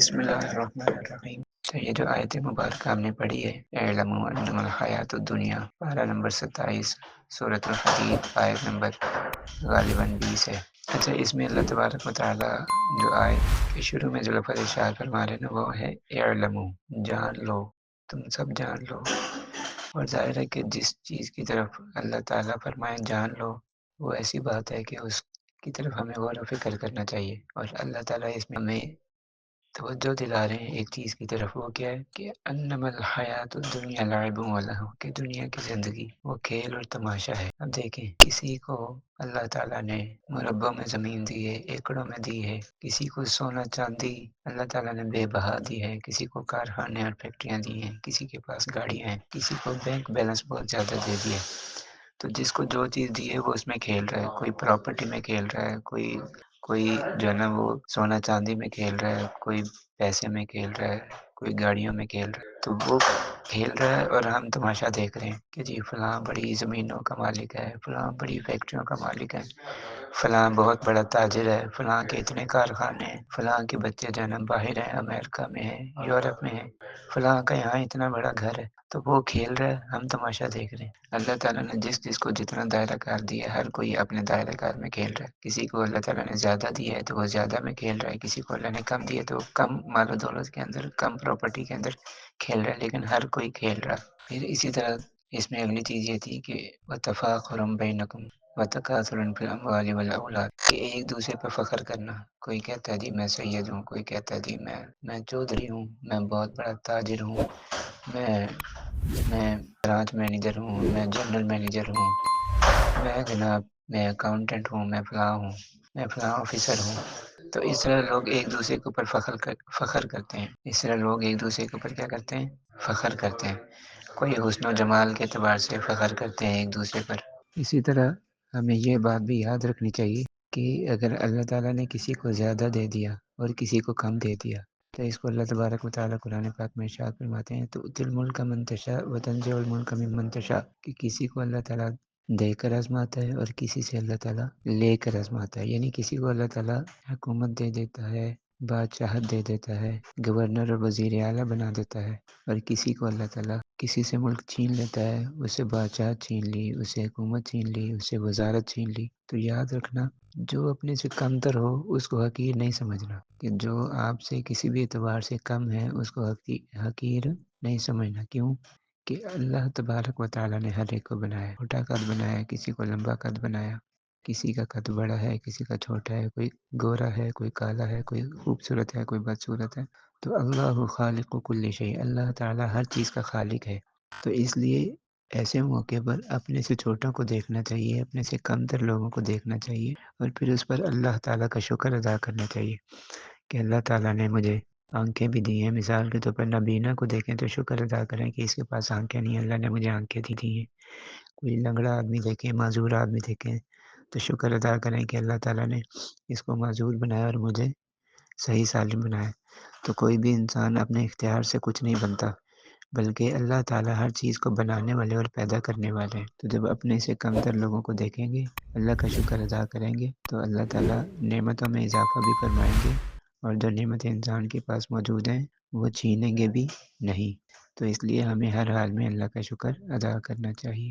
بسم اللہ الرحمن الرحیم۔ تو یہ جو آیت مبارکہ ہم نے پڑھی ہے، اعلموا انما الحیات الدنیا، پارہ نمبر 27 سورۃ الحدید، آیت نمبر غالباً 20 ہے۔ اچھا، اس میں اللہ تبارک و تعالیٰ جو آیت کے شروع میں جو لفظ ارشاد فرما رہے ہیں وہ ہے اعلموا، جان لو، تم سب جان لو۔ اور ظاہر ہے کہ جس چیز کی طرف اللہ تعالیٰ فرمائے جان لو، وہ ایسی بات ہے کہ اس کی طرف ہمیں غور و فکر کرنا چاہیے، اور اللہ تعالیٰ اس میں ہمیں توجہ دلا رہے ہیں ایک چیز کی طرف، وہ کیا ہے کہ انما الحیات الدنیا لعب و لہو، کہ دنیا کی زندگی وہ کھیل اور تماشا ہے۔ اب دیکھیں، کسی کو اللہ تعالیٰ نے مربع میں زمین دی ہے، ایکڑوں میں دی ہے، کسی کو سونا چاندی اللہ تعالیٰ نے بے بہا دی ہے، کسی کو کارخانے اور فیکٹریاں دی ہیں، کسی کے پاس گاڑیاں ہیں، کسی کو بینک بیلنس بہت زیادہ دے دیا ہے۔ تو جس کو جو چیز دی ہے وہ اس میں کھیل رہا ہے، کوئی پراپرٹی میں کھیل رہا ہے، کوئی جو ہے نا وہ سونا چاندی میں کھیل رہا ہے، کوئی پیسے میں کھیل رہا ہے، کوئی گاڑیوں میں کھیل رہا ہے۔ تو وہ کھیل رہا ہے اور ہم تماشا دیکھ رہے ہیں کہ جی فلاں بڑی زمینوں کا مالک ہے، فلاں بڑی فیکٹریوں کا مالک ہے، فلاں بہت بڑا تاجر ہے، فلاں کے اتنے کارخانے ہیں، فلاں کے بچے جو ہے نا باہر ہیں، امریکہ میں ہیں، یورپ میں ہیں، فلاں کا یہاں اتنا بڑا گھر ہے۔ تو وہ کھیل رہا ہے، ہم تماشا دیکھ رہے ہیں۔ اللہ تعالیٰ نے جس کو جتنا دائرہ کار دیا ہے، ہر کوئی اپنے دائرہ کار میں کھیل رہا ہے۔ کسی کو اللہ تعالیٰ نے زیادہ دیا ہے تو وہ زیادہ میں کھیل رہا ہے، کسی کو اللہ نے کم دیا تو وہ کم مال و دولت کے اندر، کم پراپرٹی کے اندر کھیل رہا ہے، لیکن ہر کوئی کھیل رہا ہے۔ پھر اسی طرح اس میں اگلی چیز یہ تھی کہ وَتَفَاخُرٌ بَيْنَكُمْ وَتَكَاثُرٌ فِي الْأَمْوَالِ وَالْأَوْلَادِ، کہ ایک دوسرے پر فخر کرنا۔ کوئی کہتا ہے جی میں سید ہوں، کوئی کہتا ہے جی میں چودھری ہوں، میں بہت بڑا تاجر ہوں، میں برانچ مینیجر ہوں، میں جنرل مینیجر ہوں، میں اکاؤنٹنٹ ہوں، میں فلاں ہوں، میں فلاں آفیسر ہوں۔ تو اس طرح لوگ ایک دوسرے کے اوپر فخر کرتے ہیں، اس طرح لوگ ایک دوسرے کے اوپر کیا کرتے ہیں؟ فخر کرتے ہیں۔ کوئی حسن و جمال کے اعتبار سے فخر کرتے ہیں ایک دوسرے پر۔ اسی طرح ہمیں یہ بات بھی یاد رکھنی چاہیے کہ اگر اللہ تعالیٰ نے کسی کو زیادہ دے دیا اور کسی کو کم دے دیا، تو اس کو اللہ تبارک و تعالیٰ قرآن پاک میں ارشاد فرماتے ہیں تو تُؤْتِي الْمُلْكَ مَن تَشَاءُ وَتَنزِعُ الْمُلْكَ مِمَّن تَشَاءُ، کہ کسی کو اللہ تعالیٰ دے کر آزماتا ہے اور کسی سے اللہ تعالیٰ لے کر آزماتا ہے۔ یعنی کسی کو اللہ تعالیٰ حکومت دے دیتا ہے، بادشاہت دے دیتا ہے، گورنر اور وزیر اعلیٰ بنا دیتا ہے، اور کسی کو اللہ تعالیٰ کسی سے ملک چھین لیتا ہے، اسے بادشاہت چھین لی، اسے حکومت چھین لی، اسے وزارت چھین لی۔ تو یاد رکھنا، جو اپنے سے کم تر ہو اس کو حقیر نہیں سمجھنا، کہ جو آپ سے کسی بھی اعتبار سے کم ہے اس کو حقیر نہیں سمجھنا۔ کیوں کہ اللہ تبارک و تعالیٰ نے ہر ایک کو بنایا، چھوٹا قد بنایا، کسی کو لمبا قد بنایا، کسی کا قد بڑا ہے، کسی کا چھوٹا ہے، کوئی گورا ہے، کوئی کالا ہے، کوئی خوبصورت ہے، کوئی بدصورت ہے۔ تو اللہ خالق کل شیء، اللہ تعالیٰ ہر چیز کا خالق ہے۔ تو اس لیے ایسے موقع پر اپنے سے چھوٹوں کو دیکھنا چاہیے، اپنے سے کم تر لوگوں کو دیکھنا چاہیے، اور پھر اس پر اللہ تعالیٰ کا شکر ادا کرنا چاہیے کہ اللہ تعالیٰ نے مجھے آنکھیں بھی دی ہیں۔ مثال کے طور پر نابینا کو دیکھیں تو شکر ادا کریں کہ اس کے پاس آنکھیں نہیں ہیں، اللہ نے مجھے آنکھیں دی ہیں۔ کوئی لنگڑا آدمی دیکھیں، معذور آدمی دیکھیں تو شکر ادا کریں کہ اللہ تعالیٰ نے اس کو معذور بنایا اور مجھے صحیح سالم بنایا۔ تو کوئی بھی انسان اپنے اختیار سے کچھ نہیں بنتا، بلکہ اللہ تعالیٰ ہر چیز کو بنانے والے اور پیدا کرنے والے ہیں۔ تو جب اپنے سے کم تر لوگوں کو دیکھیں گے، اللہ کا شکر ادا کریں گے، تو اللہ تعالیٰ نعمتوں میں اضافہ بھی فرمائیں گے، اور جو نعمتیں انسان کے پاس موجود ہیں وہ چھینیں گے بھی نہیں۔ تو اس لیے ہمیں ہر حال میں اللہ کا شکر ادا کرنا چاہیے۔